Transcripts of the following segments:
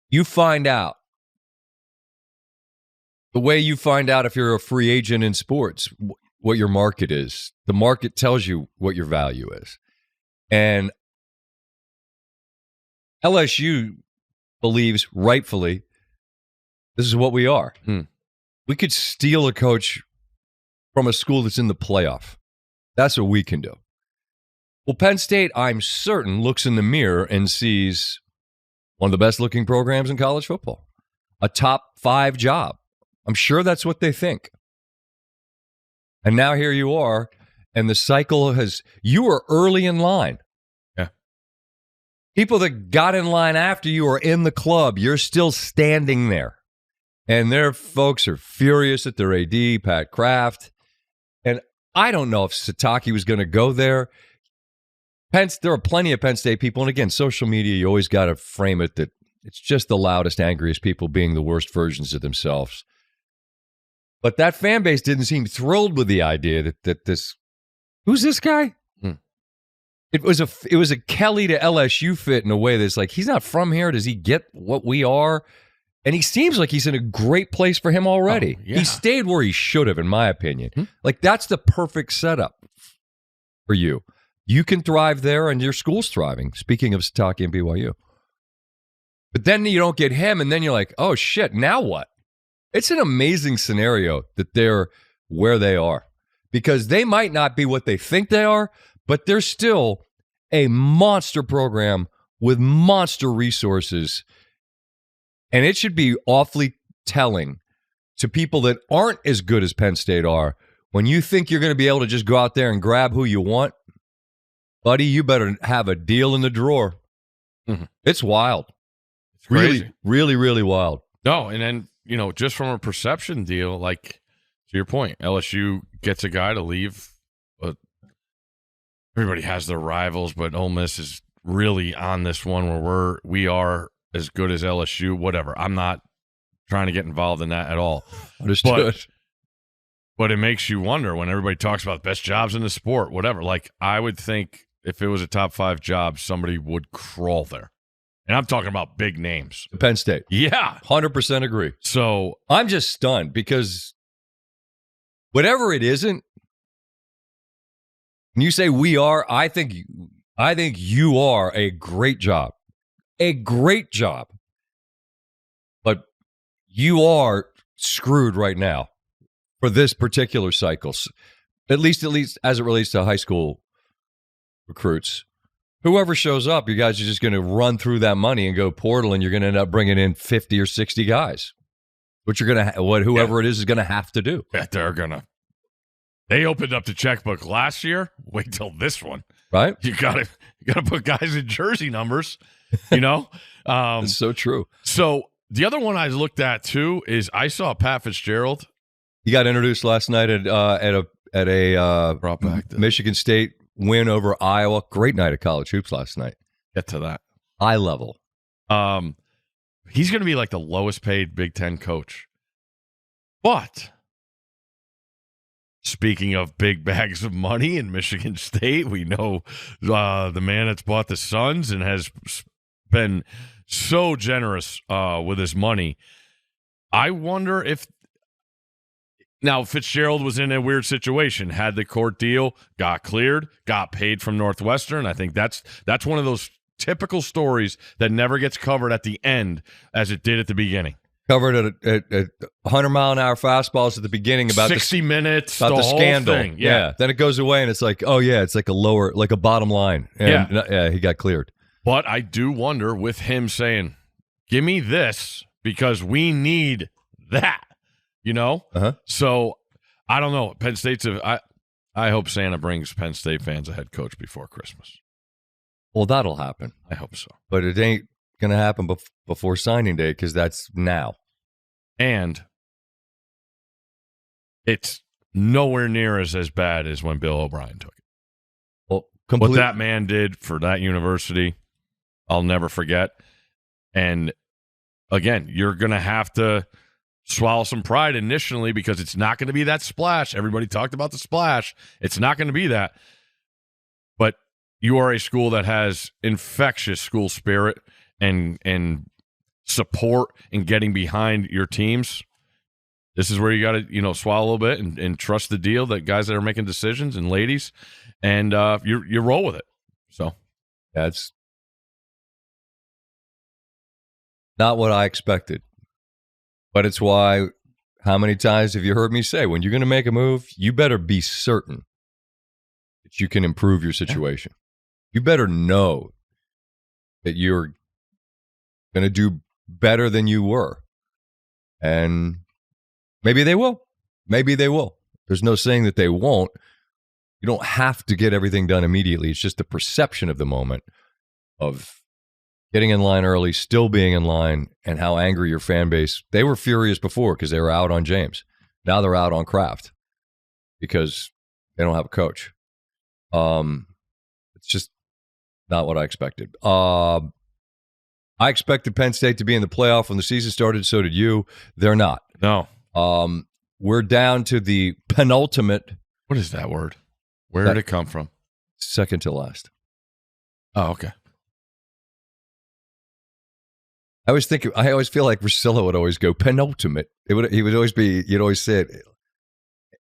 You find out. The way you find out if you're a free agent in sports, what your market is. The market tells you what your value is. And LSU believes, rightfully, this is what we are. We could steal a coach from a school that's in the playoff. That's what we can do. Well, Penn State, I'm certain, looks in the mirror and sees one of the best-looking programs in college football. A top 5 job. I'm sure that's what they think. And now here you are, and the cycle has... You were early in line. Yeah. People that got in line after you are in the club. You're still standing there. And their folks are furious at their AD, Pat Kraft. And I don't know if Sataki was going to go there. There are plenty of Penn State people. And again, social media, you always got to frame it that it's just the loudest, angriest people being the worst versions of themselves. But that fan base didn't seem thrilled with the idea that this, who's this guy? It was a Kelly to LSU fit in a way that's like, he's not from here. Does he get what we are? And he seems like he's in a great place for him already. Oh, yeah. He stayed where he should have, in my opinion. Like, that's the perfect setup for you. You can thrive there, and your school's thriving. Speaking of Sataki and BYU. But then you don't get him, and then you're like, oh, shit, now what? It's an amazing scenario that they're where they are. Because they might not be what they think they are, but they're still a monster program with monster resources. And it should be awfully telling to people that aren't as good as Penn State are. When you think you're going to be able to just go out there and grab who you want, buddy, you better have a deal in the drawer. It's wild. It's crazy. Really, really, really wild. No, and then, just from a perception deal, like, to your point, LSU gets a guy to leave. But everybody has their rivals, but Ole Miss is really on this one where we are as good as LSU, whatever. I'm not trying to get involved in that at all. Understood. But it makes you wonder when everybody talks about best jobs in the sport, whatever. Like, I would think if it was a top 5 job, somebody would crawl there. And I'm talking about big names. Penn State. Yeah. 100% agree. So I'm just stunned because whatever it isn't, when you say we are, I think you are a great job. A great job. But you are screwed right now for this particular cycle. At least as it relates to high school recruits. Whoever shows up, you guys are just going to run through that money and go portal, and you're going to end up bringing in 50 or 60 guys. What you're going to, whoever it is going to have to do. Yeah, they're going to. They opened up the checkbook last year. Wait till this one, right? You got to put guys in jersey numbers. It's so true. So the other one I looked at too is I saw Pat Fitzgerald. He got introduced last night at a Michigan State win over Iowa. Great night of college hoops last night. Get to that. High level. He's going to be like the lowest paid Big Ten coach. But speaking of big bags of money in Michigan State, we know the man that's bought the Suns and has been so generous with his money. I wonder if now Fitzgerald was in a weird situation, had the court deal, got cleared, got paid from Northwestern. I think that's one of those typical stories that never gets covered at the end as it did at the beginning. Covered at 100-mile-an-hour fastballs at the beginning about 60 minutes, about the scandal. Thing. Yeah. Then it goes away, and it's like, oh, yeah, it's like a bottom line. And yeah, he got cleared. But I do wonder with him saying, give me this because we need that, So I don't know. Penn State's I hope Santa brings Penn State fans a head coach before Christmas. Well, that'll happen. I hope so. But it ain't going to happen before signing day because that's now. And it's nowhere near as bad as when Bill O'Brien took it. Well, what that man did for that university, I'll never forget. And again, you're going to have to swallow some pride initially because it's not going to be that splash. Everybody talked about the splash. It's not going to be that. But you are a school that has infectious school spirit and support and getting behind your teams, this is where you got to, swallow a little bit and trust the deal that guys that are making decisions and ladies, and you roll with it. So that's not what I expected, but it's why. How many times have you heard me say, when you're going to make a move, you better be certain that you can improve your situation. You better know that you're going to do better than you were. And maybe they will. Maybe they will. There's no saying that they won't. You don't have to get everything done immediately. It's just the perception of the moment of getting in line early, still being in line, and how angry your fan base. They were furious before because they were out on James. Now they're out on Kraft because they don't have a coach. It's just not what I expected. I expected Penn State to be in the playoff when the season started. So did you. They're not. No. We're down to the penultimate. What is that word? Where did it come from? Second to last. Oh, okay. I always feel like Russillo would always go penultimate. He would always be. You'd always say it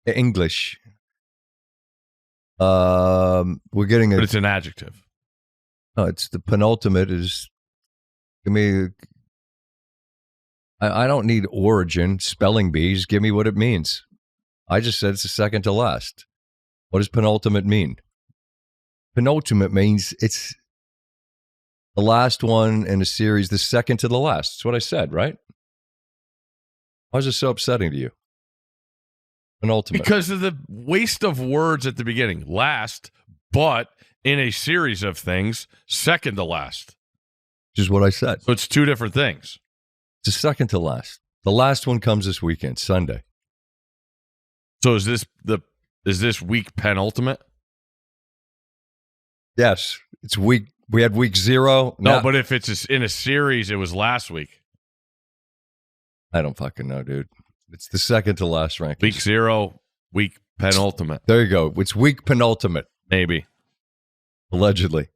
English. We're getting but it's an adjective. Oh, it's the penultimate. Give me. I don't need origin spelling bees. Give me what it means. I just said it's the second to last. What does penultimate mean? Penultimate means it's the last one in a series, the second to the last. That's what I said, right? Why is it so upsetting to you? Penultimate. Because of the waste of words at the beginning. Last, but in a series of things, second to last. Which is what I said. So it's two different things. It's a second to last. The last one comes this weekend, Sunday. So is this week penultimate? Yes. It's week. We had week 0. No, but if it's in a series, it was last week. I don't fucking know, dude. It's the second to last rankings. Week 0, week penultimate. There you go. It's week penultimate. Maybe. Allegedly.